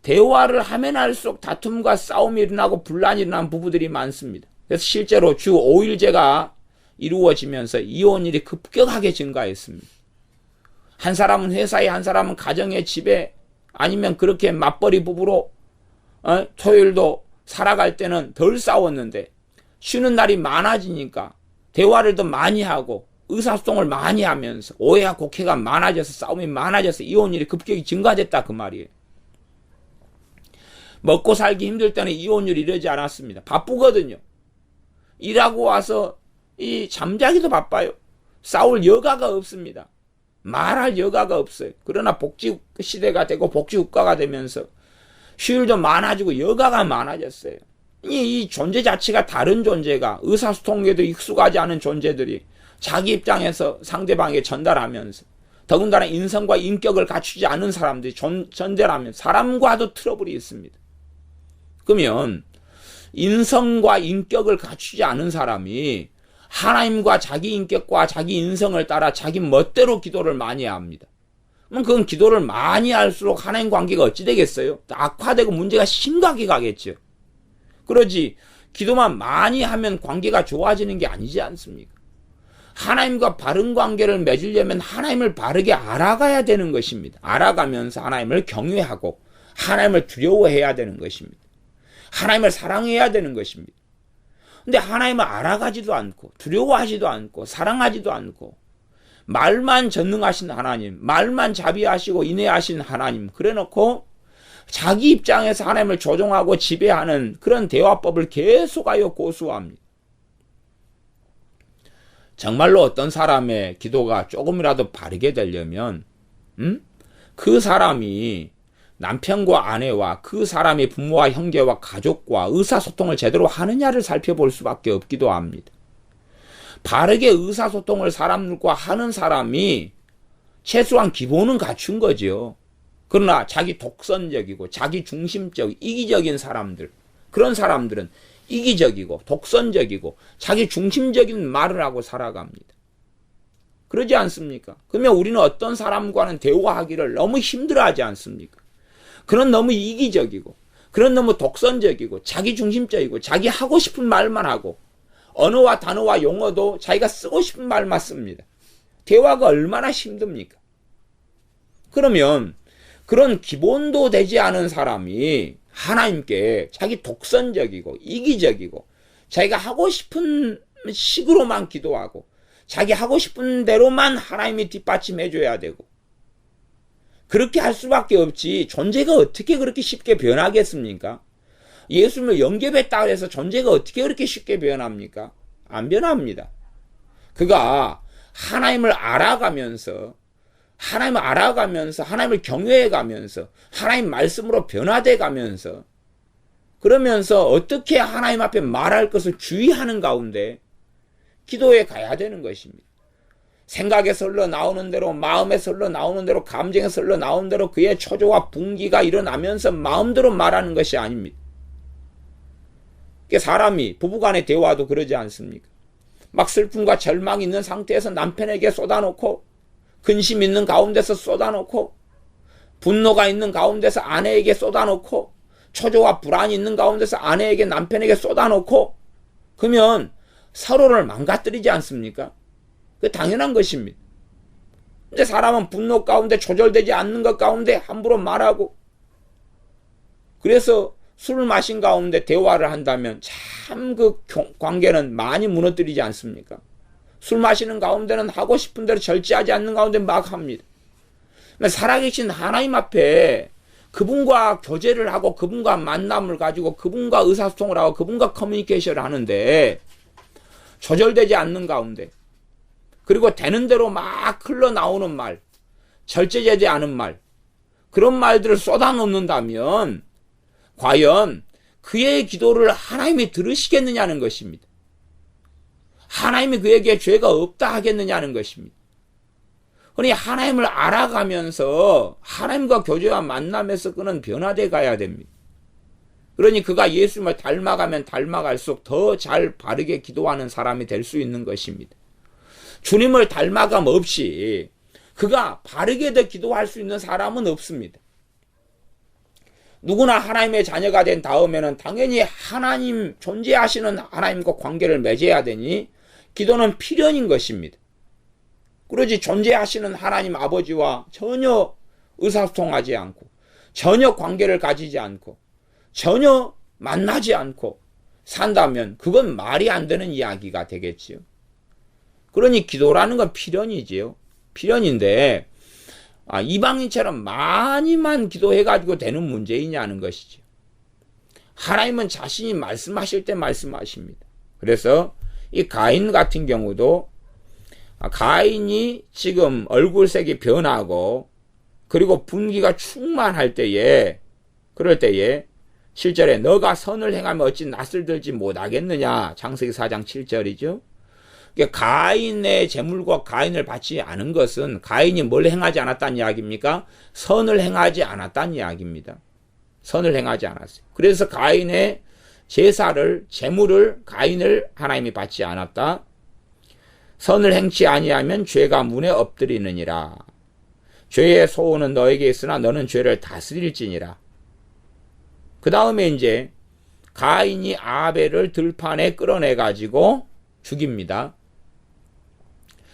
대화를 하면 할수록 다툼과 싸움이 일어나고 분란이 일어나는 부부들이 많습니다. 그래서 실제로 주 5일제가 이루어지면서 이혼율이 급격하게 증가했습니다. 한 사람은 회사에, 한 사람은 가정에, 집에, 아니면 그렇게 맞벌이 부부로 토요일도 살아갈 때는 덜 싸웠는데 쉬는 날이 많아지니까 대화를 더 많이 하고 의사소통을 많이 하면서 오해와 곡해가 많아져서 싸움이 많아져서 이혼율이 급격히 증가됐다 그 말이에요. 먹고 살기 힘들 때는 이혼율이 이러지 않았습니다. 바쁘거든요. 일하고 와서 이 잠자기도 바빠요. 싸울 여가가 없습니다. 말할 여가가 없어요. 그러나 복지 시대가 되고 복지 국가가 되면서 휴일도 많아지고 여가가 많아졌어요. 이 존재 자체가 다른 존재가 의사소통에도 익숙하지 않은 존재들이 자기 입장에서 상대방에게 전달하면서 더군다나 인성과 인격을 갖추지 않은 사람들이 전달하면 사람과도 트러블이 있습니다. 그러면 인성과 인격을 갖추지 않은 사람이 하나님과 자기 인격과 자기 인성을 따라 자기 멋대로 기도를 많이 합니다. 그럼 그건 기도를 많이 할수록 하나님 관계가 어찌 되겠어요? 악화되고 문제가 심각하게 가겠죠. 그러지 기도만 많이 하면 관계가 좋아지는 게 아니지 않습니까? 하나님과 바른 관계를 맺으려면 하나님을 바르게 알아가야 되는 것입니다. 알아가면서 하나님을 경외하고 하나님을 두려워해야 되는 것입니다. 하나님을 사랑해야 되는 것입니다. 근데 하나님을 알아가지도 않고 두려워하지도 않고 사랑하지도 않고 말만 전능하신 하나님, 말만 자비하시고 인애하신 하나님 그래놓고 자기 입장에서 하나님을 조종하고 지배하는 그런 대화법을 계속하여 고수합니다. 정말로 어떤 사람의 기도가 조금이라도 바르게 되려면 그 사람이 남편과 아내와 그 사람의 부모와 형제와 가족과 의사소통을 제대로 하느냐를 살펴볼 수밖에 없기도 합니다. 바르게 의사소통을 사람들과 하는 사람이 최소한 기본은 갖춘 거죠. 그러나 자기 독선적이고 자기 중심적 이기적인 사람들, 그런 사람들은 이기적이고 독선적이고 자기 중심적인 말을 하고 살아갑니다. 그러지 않습니까? 그러면 우리는 어떤 사람과는 대화하기를 너무 힘들어하지 않습니까? 그런 너무 이기적이고 그런 너무 독선적이고 자기 중심적이고 자기 하고 싶은 말만 하고 언어와 단어와 용어도 자기가 쓰고 싶은 말만 씁니다. 대화가 얼마나 힘듭니까? 그러면 그런 기본도 되지 않은 사람이 하나님께 자기 독선적이고 이기적이고 자기가 하고 싶은 식으로만 기도하고 자기 하고 싶은 대로만 하나님이 뒷받침해 줘야 되고 그렇게 할 수밖에 없지 존재가 어떻게 그렇게 쉽게 변하겠습니까? 예수님을 영접했다 해서 존재가 어떻게 그렇게 쉽게 변합니까? 안 변합니다. 그가 하나님을 알아가면서 하나님을 경외해가면서 하나님 말씀으로 변화돼 가면서 그러면서 어떻게 하나님 앞에 말할 것을 주의하는 가운데 기도에 가야 되는 것입니다. 생각에서 흘러나오는 대로, 마음에서 흘러나오는 대로, 감정에서 흘러나오는 대로 그의 초조와 분기가 일어나면서 마음대로 말하는 것이 아닙니다. 사람이 부부간의 대화도 그러지 않습니까? 막 슬픔과 절망이 있는 상태에서 남편에게 쏟아놓고, 근심 있는 가운데서 쏟아놓고, 분노가 있는 가운데서 아내에게 쏟아놓고, 초조와 불안이 있는 가운데서 아내에게 남편에게 쏟아놓고, 그러면 서로를 망가뜨리지 않습니까? 그 당연한 것입니다. 근데 사람은 분노 가운데 조절되지 않는 것 가운데 함부로 말하고, 그래서 술을 마신 가운데 대화를 한다면 참 그 관계는 많이 무너뜨리지 않습니까? 술 마시는 가운데는 하고 싶은 대로 절제하지 않는 가운데 막 합니다. 살아계신 하나님 앞에 그분과 교제를 하고 그분과 만남을 가지고 그분과 의사소통을 하고 그분과 커뮤니케이션을 하는데 조절되지 않는 가운데, 그리고 되는 대로 막 흘러나오는 말, 절제되지 않은 말, 그런 말들을 쏟아놓는다면 과연 그의 기도를 하나님이 들으시겠느냐는 것입니다. 하나님이 그에게 죄가 없다 하겠느냐는 것입니다. 그러니 하나님을 알아가면서 하나님과 교제와 만남에서 그는 변화되어 가야 됩니다. 그러니 그가 예수님을 닮아가면 닮아갈수록 더 잘 바르게 기도하는 사람이 될 수 있는 것입니다. 주님을 닮아감 없이 그가 바르게 더 기도할 수 있는 사람은 없습니다. 누구나 하나님의 자녀가 된 다음에는 당연히 하나님, 존재하시는 하나님과 관계를 맺어야 되니 기도는 필연인 것입니다. 그러지 존재하시는 하나님 아버지와 전혀 의사소통하지 않고, 전혀 관계를 가지지 않고, 전혀 만나지 않고 산다면 그건 말이 안 되는 이야기가 되겠지요. 그러니 기도라는 건 필연이지요. 필연인데 이방인처럼 많이만 기도해가지고 되는 문제이냐는 것이죠. 하나님은 자신이 말씀하실 때 말씀하십니다. 그래서 이 가인 같은 경우도 가인이 지금 얼굴색이 변하고 그리고 분기가 충만할 때에, 그럴 때에 7절에 너가 선을 행하면 어찌 낯을 들지 못하겠느냐, 창세기 4장 7절이죠. 가인의 제물과 가인을 바치지 않은 것은 가인이 뭘 행하지 않았다는 이야기입니까? 선을 행하지 않았다는 이야기입니다. 선을 행하지 않았어요. 그래서 가인의 제사를, 제물을, 가인을 하나님이 받지 않았다. 선을 행치 아니하면 죄가 문에 엎드리느니라. 죄의 소원은 너에게 있으나 너는 죄를 다스릴지니라. 그 다음에 이제 가인이 아벨을 들판에 끌어내가지고 죽입니다.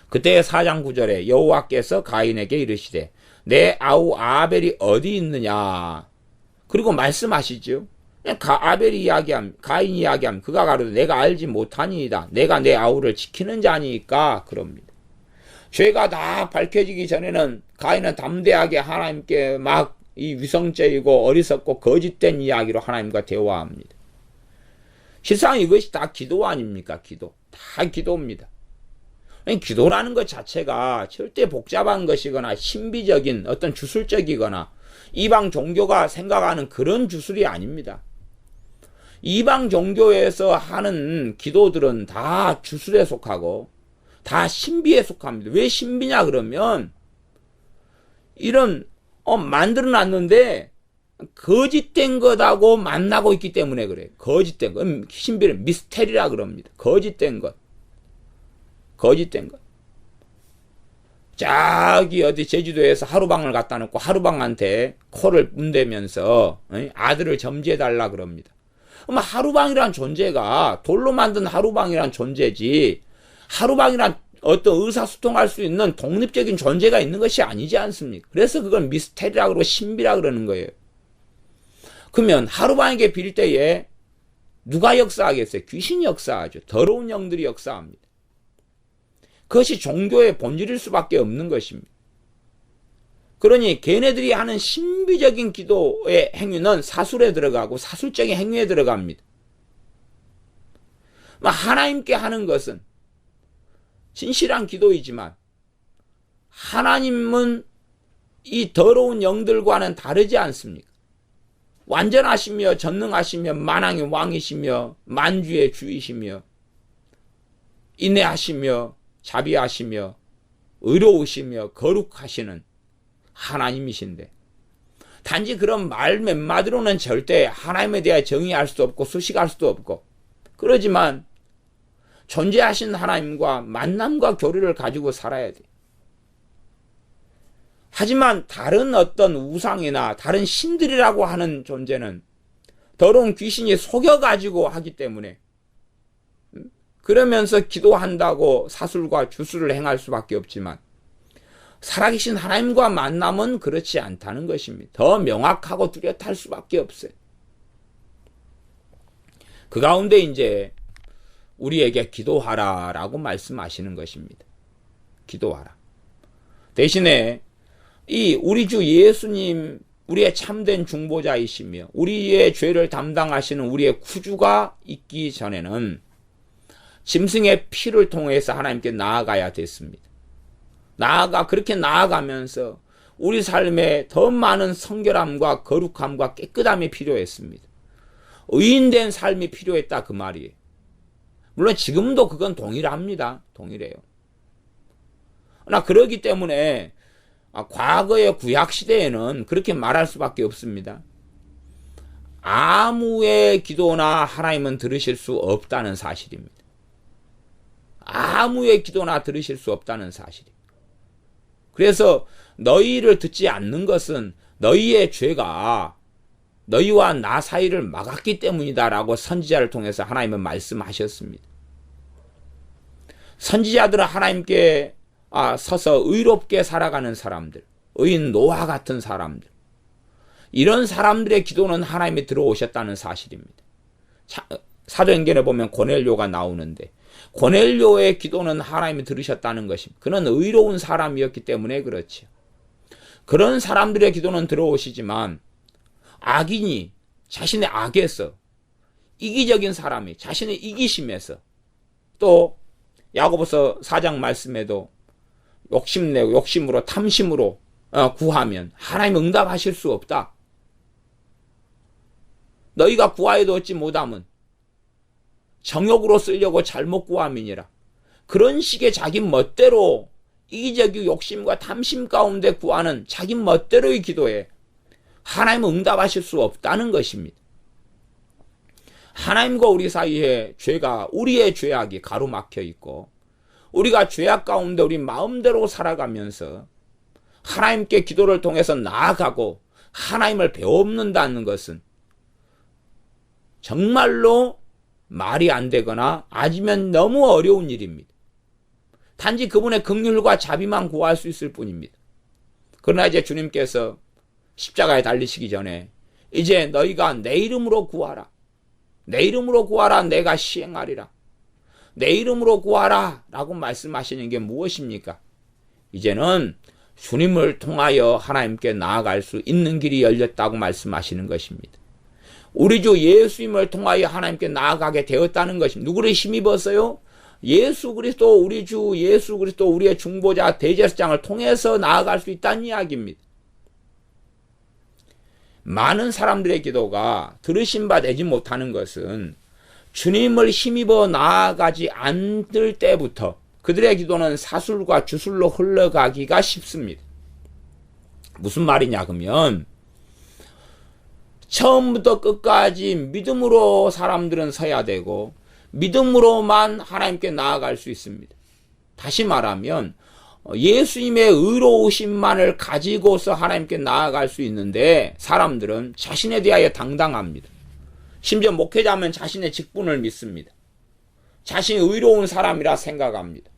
그때 4장 9절에 여호와께서 가인에게 이르시되 내 아우 아벨이 어디 있느냐. 그리고 말씀하시죠. 아벨이 이야기함, 가인이 이야기함, 그가 가로되 내가 알지 못하니이다. 내가 내 아우를 지키는 자니까 그럽니다. 죄가 다 밝혀지기 전에는 가인은 담대하게 하나님께 막 이 위성죄이고 어리석고 거짓된 이야기로 하나님과 대화합니다. 실상 이것이 다 기도 아닙니까? 기도. 다 기도입니다. 기도라는 것 자체가 절대 복잡한 것이거나 신비적인 어떤 주술적이거나 이방 종교가 생각하는 그런 주술이 아닙니다. 이방 종교에서 하는 기도들은 다 주술에 속하고 다 신비에 속합니다. 왜 신비냐 그러면 이런 만들어놨는데 거짓된 것하고 만나고 있기 때문에 그래요. 거짓된 것. 신비는 미스테리라 그럽니다. 거짓된 것. 거짓된 것. 저기 어디 제주도에서 하루방을 갖다 놓고 하루방한테 코를 문대면서 아들을 점지해달라 그럽니다. 그럼 하루방이란 존재가 돌로 만든 하루방이란 존재지 하루방이란 어떤 의사소통할 수 있는 독립적인 존재가 있는 것이 아니지 않습니까? 그래서 그건 미스테리라 그러고 신비라 그러는 거예요. 그러면 하루방에게 빌 때에 누가 역사하겠어요? 귀신이 역사하죠. 더러운 영들이 역사합니다. 그것이 종교의 본질일 수밖에 없는 것입니다. 그러니 걔네들이 하는 신비적인 기도의 행위는 사술에 들어가고 사술적인 행위에 들어갑니다. 하나님께 하는 것은 진실한 기도이지만 하나님은 이 더러운 영들과는 다르지 않습니까? 완전하시며 전능하시며 만왕의 왕이시며 만주의 주이시며 인내하시며 자비하시며 의로우시며 거룩하시는 하나님이신데, 단지 그런 말 몇 마디로는 절대 하나님에 대해 정의할 수도 없고 수식할 수도 없고, 그러지만 존재하신 하나님과 만남과 교류를 가지고 살아야 돼. 하지만 다른 어떤 우상이나 다른 신들이라고 하는 존재는 더러운 귀신이 속여가지고 하기 때문에, 그러면서 기도한다고 사술과 주술을 행할 수밖에 없지만, 살아계신 하나님과 만남은 그렇지 않다는 것입니다. 더 명확하고 뚜렷할 수밖에 없어요. 그 가운데 이제 우리에게 기도하라라고 말씀하시는 것입니다. 기도하라. 대신에 우리 주 예수님, 우리의 참된 중보자이시며 우리의 죄를 담당하시는 우리의 구주가 있기 전에는 짐승의 피를 통해서 하나님께 나아가야 됐습니다. 그렇게 나아가면서 우리 삶에 더 많은 성결함과 거룩함과 깨끗함이 필요했습니다. 의인된 삶이 필요했다, 그 말이에요. 물론 지금도 그건 동일합니다. 동일해요. 그러나 그러기 때문에 과거의 구약시대에는 그렇게 말할 수밖에 없습니다. 아무의 기도나 하나님은 들으실 수 없다는 사실입니다. 아무의 기도나 들으실 수 없다는 사실입니다. 그래서 너희를 듣지 않는 것은 너희의 죄가 너희와 나 사이를 막았기 때문이다라고 선지자를 통해서 하나님은 말씀하셨습니다. 선지자들은 하나님께 서서 의롭게 살아가는 사람들, 의인 노아 같은 사람들, 이런 사람들의 기도는 하나님이 들어오셨다는 사실입니다. 사도행전에 보면 고넬료가 나오는데, 고넬료의 기도는 하나님이 들으셨다는 것입니다. 그는 의로운 사람이었기 때문에 그렇죠. 그런 사람들의 기도는 들어오시지만, 악인이 자신의 악에서, 이기적인 사람이 자신의 이기심에서, 또 야고보서 4장 말씀에도 욕심내고 욕심으로 탐심으로 구하면 하나님 응답하실 수 없다. 너희가 구하여도 얻지 못함은 정욕으로 쓰려고 잘못 구함이니라. 그런 식의 자기 멋대로 이기적인 욕심과 탐심 가운데 구하는 자기 멋대로의 기도에 하나님은 응답하실 수 없다는 것입니다. 하나님과 우리 사이에 우리의 죄악이 가로막혀 있고, 우리가 죄악 가운데 우리 마음대로 살아가면서 하나님께 기도를 통해서 나아가고 하나님을 배웁는다는 것은 정말로 말이 안 되거나 아니면 너무 어려운 일입니다. 단지 그분의 긍휼과 자비만 구할 수 있을 뿐입니다. 그러나 이제 주님께서 십자가에 달리시기 전에 이제 너희가 내 이름으로 구하라. 내 이름으로 구하라. 내가 시행하리라. 내 이름으로 구하라 라고 말씀하시는 게 무엇입니까? 이제는 주님을 통하여 하나님께 나아갈 수 있는 길이 열렸다고 말씀하시는 것입니다. 우리 주 예수님을 통하여 하나님께 나아가게 되었다는 것입니다. 누구를 힘입어서요? 예수 그리스도, 우리 주 예수 그리스도, 우리의 중보자 대제사장을 통해서 나아갈 수 있다는 이야기입니다. 많은 사람들의 기도가 들으심 바 되지 못하는 것은 주님을 힘입어 나아가지 않을 때부터 그들의 기도는 사술과 주술로 흘러가기가 쉽습니다. 무슨 말이냐 그러면, 처음부터 끝까지 믿음으로 사람들은 서야 되고 믿음으로만 하나님께 나아갈 수 있습니다. 다시 말하면 예수님의 의로우심만을 가지고서 하나님께 나아갈 수 있는데, 사람들은 자신에 대하여 당당합니다. 심지어 목회자면 자신의 직분을 믿습니다. 자신이 의로운 사람이라 생각합니다.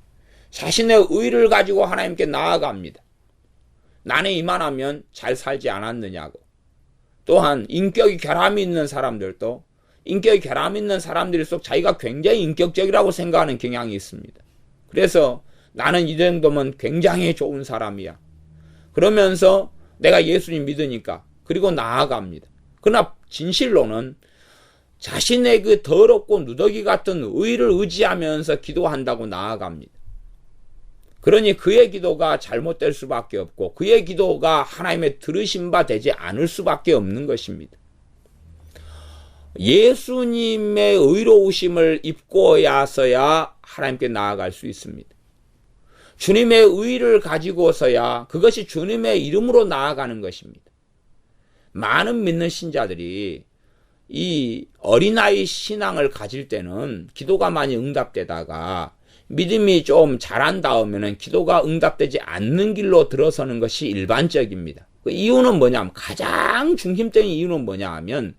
자신의 의를 가지고 하나님께 나아갑니다. 나는 이만하면 잘 살지 않았느냐고. 또한 인격이 결함이 있는 사람들도 인격이 결함이 있는 사람들일수록 자기가 굉장히 인격적이라고 생각하는 경향이 있습니다. 그래서 나는 이 정도면 굉장히 좋은 사람이야. 그러면서 내가 예수님 믿으니까 그리고 나아갑니다. 그러나 진실로는 자신의 그 더럽고 누더기 같은 의를 의지하면서 기도한다고 나아갑니다. 그러니 그의 기도가 잘못될 수밖에 없고 그의 기도가 하나님의 들으심 바 되지 않을 수밖에 없는 것입니다. 예수님의 의로우심을 입고야서야 하나님께 나아갈 수 있습니다. 주님의 의를 가지고서야 그것이 주님의 이름으로 나아가는 것입니다. 많은 믿는 신자들이 이 어린아이 신앙을 가질 때는 기도가 많이 응답되다가 믿음이 좀 자란 다음에는 기도가 응답되지 않는 길로 들어서는 것이 일반적입니다. 그 이유는 뭐냐면, 가장 중심적인 이유는 뭐냐 하면,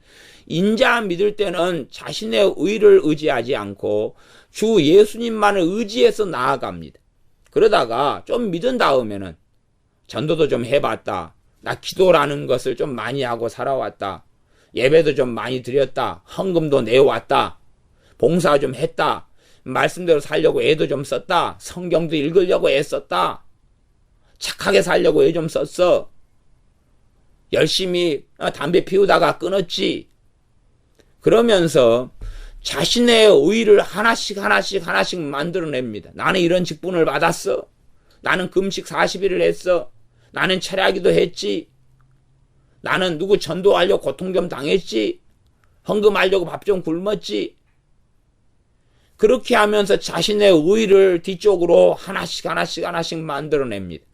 인자 믿을 때는 자신의 의를 의지하지 않고 주 예수님만을 의지해서 나아갑니다. 그러다가 좀 믿은 다음에는 전도도 좀 해봤다, 나 기도라는 것을 좀 많이 하고 살아왔다, 예배도 좀 많이 드렸다, 헌금도 내왔다, 봉사 좀 했다, 말씀대로 살려고 애도 좀 썼다, 성경도 읽으려고 애썼다, 착하게 살려고 애 좀 썼어, 열심히 담배 피우다가 끊었지. 그러면서 자신의 의의를 하나씩 만들어냅니다. 나는 이런 직분을 받았어, 나는 금식 40일을 했어, 나는 철야기도 했지, 나는 누구 전도하려고 고통 좀 당했지, 헌금하려고 밥 좀 굶었지. 그렇게 하면서 자신의 의의를 뒤쪽으로 하나씩 만들어냅니다.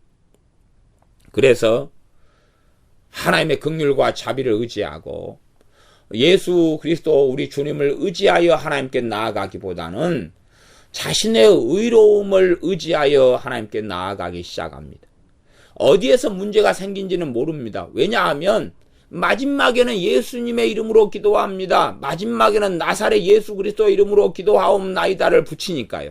그래서 하나님의 긍휼과 자비를 의지하고 예수 그리스도 우리 주님을 의지하여 하나님께 나아가기보다는 자신의 의로움을 의지하여 하나님께 나아가기 시작합니다. 어디에서 문제가 생긴지는 모릅니다. 왜냐하면 마지막에는 예수님의 이름으로 기도합니다. 마지막에는 나사렛 예수 그리스도의 이름으로 기도하옵나이다를 붙이니까요.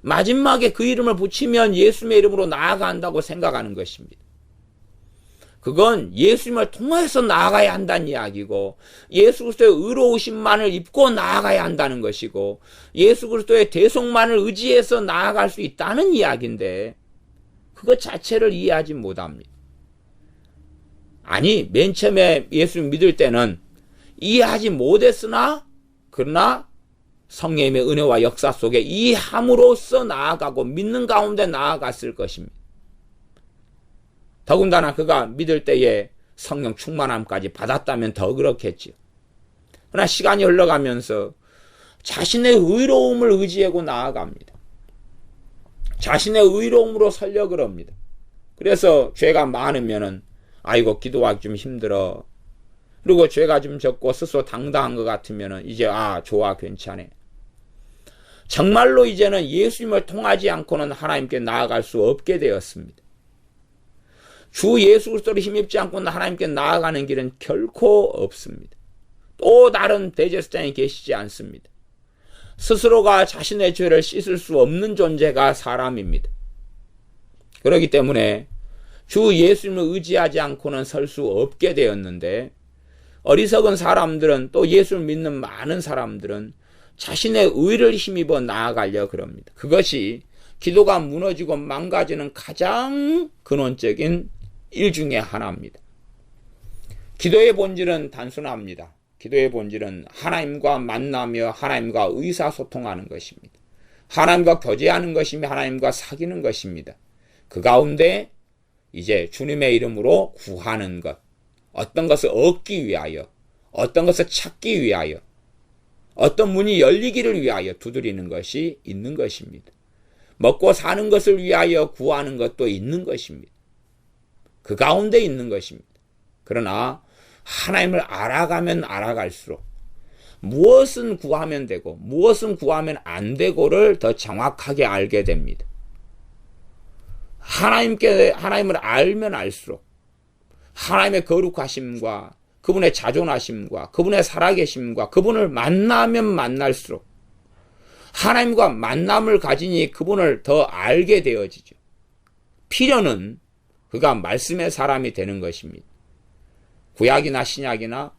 마지막에 그 이름을 붙이면 예수님의 이름으로 나아간다고 생각하는 것입니다. 그건 예수님을 통해서 나아가야 한다는 이야기고, 예수 그리스도의 의로우심만을 입고 나아가야 한다는 것이고, 예수 그리스도의 대속만을 의지해서 나아갈 수 있다는 이야기인데, 그것 자체를 이해하지 못합니다. 아니, 맨 처음에 예수 믿을 때는 이해하지 못했으나, 그러나 성령님의 은혜와 역사 속에 이해함으로써 나아가고 믿는 가운데 나아갔을 것입니다. 더군다나 그가 믿을 때에 성령 충만함까지 받았다면 더 그렇겠지요. 그러나 시간이 흘러가면서 자신의 의로움을 의지하고 나아갑니다. 자신의 의로움으로 설력을 합니다. 그래서 죄가 많으면은 아이고 기도하기 좀 힘들어. 그리고 죄가 좀 적고 스스로 당당한 것 같으면은 이제 좋아 괜찮네. 정말로 이제는 예수님을 통하지 않고는 하나님께 나아갈 수 없게 되었습니다. 주 예수 그리스도를 힘입지 않고는 하나님께 나아가는 길은 결코 없습니다. 또 다른 대제사장이 계시지 않습니다. 스스로가 자신의 죄를 씻을 수 없는 존재가 사람입니다. 그렇기 때문에 주 예수님을 의지하지 않고는 설 수 없게 되었는데, 어리석은 사람들은, 또 예수를 믿는 많은 사람들은 자신의 의를 힘입어 나아가려 그럽니다. 그것이 기도가 무너지고 망가지는 가장 근원적인 일 중에 하나입니다. 기도의 본질은 단순합니다. 기도의 본질은 하나님과 만나며 하나님과 의사소통하는 것입니다. 하나님과 교제하는 것이며 하나님과 사귀는 것입니다. 그 가운데 이제 주님의 이름으로 구하는 것, 어떤 것을 얻기 위하여, 어떤 것을 찾기 위하여, 어떤 문이 열리기를 위하여 두드리는 것이 있는 것입니다. 먹고 사는 것을 위하여 구하는 것도 있는 것입니다. 그 가운데 있는 것입니다. 그러나 하나님을 알아가면 알아갈수록 무엇은 구하면 되고 무엇은 구하면 안 되고를 더 정확하게 알게 됩니다. 하나님을 알면 알수록 하나님의 거룩하심과 그분의 자존하심과 그분의 살아계심과 그분을 만나면 만날수록 하나님과 만남을 가지니 그분을 더 알게 되어지죠. 필요는 그가 말씀의 사람이 되는 것입니다. 구약이나 신약이나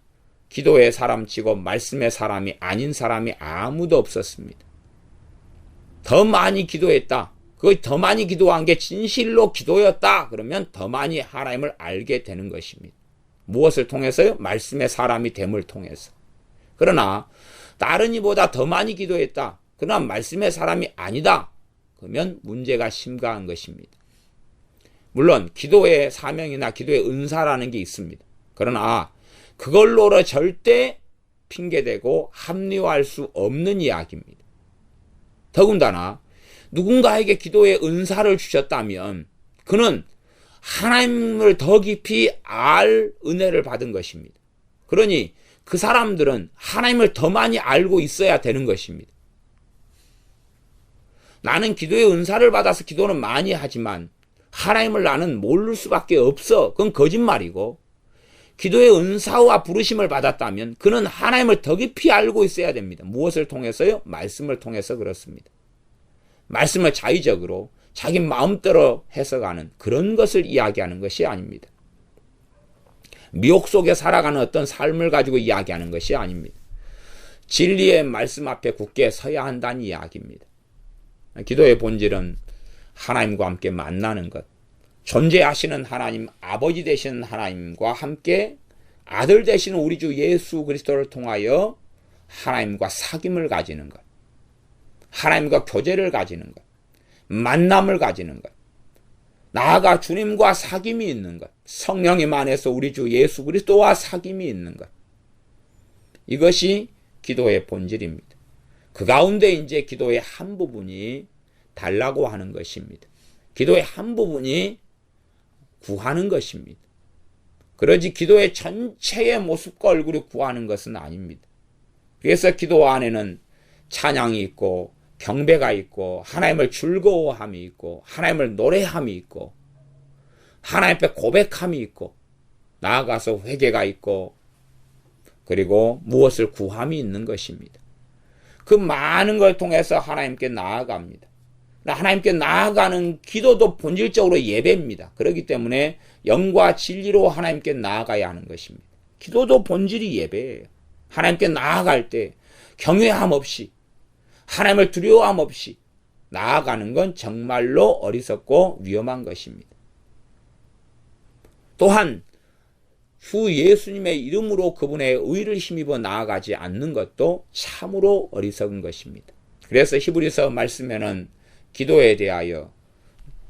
기도의 사람치고 말씀의 사람이 아닌 사람이 아무도 없었습니다. 더 많이 기도했다, 그 더 많이 기도한 게 진실로 기도였다, 그러면 더 많이 하나님을 알게 되는 것입니다. 무엇을 통해서요? 말씀의 사람이 됨을 통해서. 그러나 다른 이보다 더 많이 기도했다, 그러나 말씀의 사람이 아니다, 그러면 문제가 심각한 것입니다. 물론 기도의 사명이나 기도의 은사라는 게 있습니다. 그러나 그걸로는 절대 핑계대고 합리화할 수 없는 이야기입니다. 더군다나 누군가에게 기도의 은사를 주셨다면 그는 하나님을 더 깊이 알 은혜를 받은 것입니다. 그러니 그 사람들은 하나님을 더 많이 알고 있어야 되는 것입니다. 나는 기도의 은사를 받아서 기도는 많이 하지만 하나님을 나는 모를 수밖에 없어. 그건 거짓말이고, 기도의 은사와 부르심을 받았다면 그는 하나님을 더 깊이 알고 있어야 됩니다. 무엇을 통해서요? 말씀을 통해서 그렇습니다. 말씀을 자의적으로 자기 마음대로 해석하는 그런 것을 이야기하는 것이 아닙니다. 미혹 속에 살아가는 어떤 삶을 가지고 이야기하는 것이 아닙니다. 진리의 말씀 앞에 굳게 서야 한다는 이야기입니다. 기도의 본질은 하나님과 함께 만나는 것, 존재하시는 하나님, 아버지 되시는 하나님과 함께 아들 되시는 우리 주 예수 그리스도를 통하여 하나님과 사귐을 가지는 것, 하나님과 교제를 가지는 것, 만남을 가지는 것, 나아가 주님과 사귐이 있는 것, 성령님 안에서 우리 주 예수 그리스도와 사귐이 있는 것, 이것이 기도의 본질입니다. 그 가운데 이제 기도의 한 부분이 달라고 하는 것입니다. 기도의 한 부분이 구하는 것입니다. 그러지 기도의 전체의 모습과 얼굴을 구하는 것은 아닙니다. 그래서 기도 안에는 찬양이 있고 경배가 있고 하나님을 즐거워함이 있고 하나님을 노래함이 있고 하나님 앞에 고백함이 있고 나아가서 회개가 있고 그리고 무엇을 구함이 있는 것입니다. 그 많은 걸 통해서 하나님께 나아갑니다. 하나님께 나아가는 기도도 본질적으로 예배입니다. 그렇기 때문에 영과 진리로 하나님께 나아가야 하는 것입니다. 기도도 본질이 예배예요. 하나님께 나아갈 때 경외함 없이 하나님을 두려워함 없이 나아가는 건 정말로 어리석고 위험한 것입니다. 또한 주 예수님의 이름으로 그분의 의를 힘입어 나아가지 않는 것도 참으로 어리석은 것입니다. 그래서 히브리서 말씀에는 기도에 대하여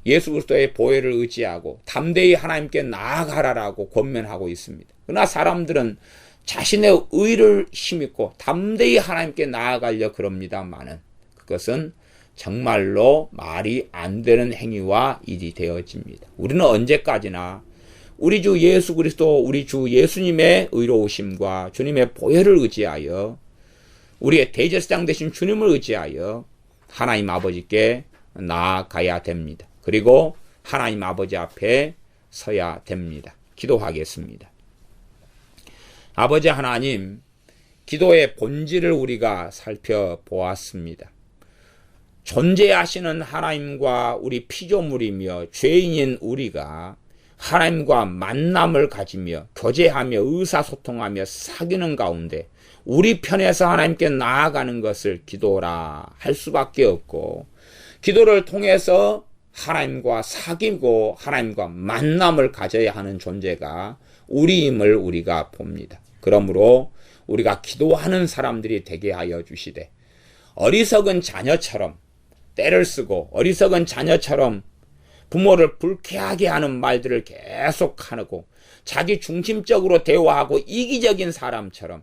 예수 그리스도의 보혈을 의지하고 담대히 하나님께 나아가라라고 권면하고 있습니다. 그러나 사람들은 자신의 의를 힘입고 담대히 하나님께 나아가려 그럽니다마는 그것은 정말로 말이 안 되는 행위와 일이 되어집니다. 우리는 언제까지나 우리 주 예수 그리스도, 우리 주 예수님의 의로우심과 주님의 보혈을 의지하여 우리의 대제사장 되신 주님을 의지하여 하나님 아버지께 나아가야 됩니다. 그리고 하나님 아버지 앞에 서야 됩니다. 기도하겠습니다. 아버지 하나님, 기도의 본질을 우리가 살펴보았습니다. 존재하시는 하나님과 우리 피조물이며 죄인인 우리가 하나님과 만남을 가지며 교제하며 의사소통하며 사귀는 가운데 우리 편에서 하나님께 나아가는 것을 기도라 할 수밖에 없고, 기도를 통해서 하나님과 사귀고 하나님과 만남을 가져야 하는 존재가 우리임을 우리가 봅니다. 그러므로 우리가 기도하는 사람들이 되게 하여 주시되, 어리석은 자녀처럼 때를 쓰고 어리석은 자녀처럼 부모를 불쾌하게 하는 말들을 계속 하고 자기 중심적으로 대화하고 이기적인 사람처럼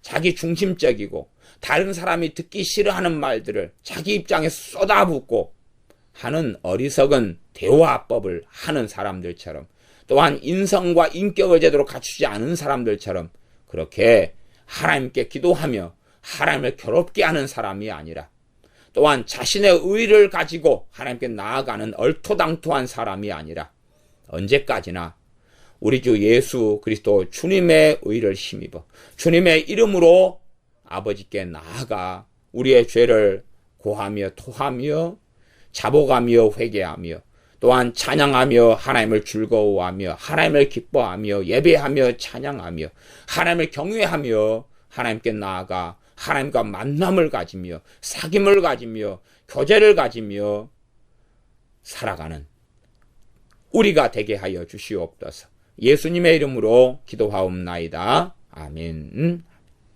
자기 중심적이고 다른 사람이 듣기 싫어하는 말들을 자기 입장에서 쏟아붓고 하는 어리석은 대화법을 하는 사람들처럼, 또한 인성과 인격을 제대로 갖추지 않은 사람들처럼 그렇게 하나님께 기도하며 하나님을 괴롭게 하는 사람이 아니라, 또한 자신의 의를 가지고 하나님께 나아가는 얼토당토한 사람이 아니라 언제까지나 우리 주 예수 그리스도 주님의 의를 힘입어 주님의 이름으로 아버지께 나아가 우리의 죄를 고하며 토하며 자복하며 회개하며 또한 찬양하며 하나님을 즐거워하며 하나님을 기뻐하며 예배하며 찬양하며 하나님을 경외하며 하나님께 나아가 하나님과 만남을 가지며 사귐을 가지며 교제를 가지며 살아가는 우리가 되게 하여 주시옵소서. 예수님의 이름으로 기도하옵나이다. 아멘.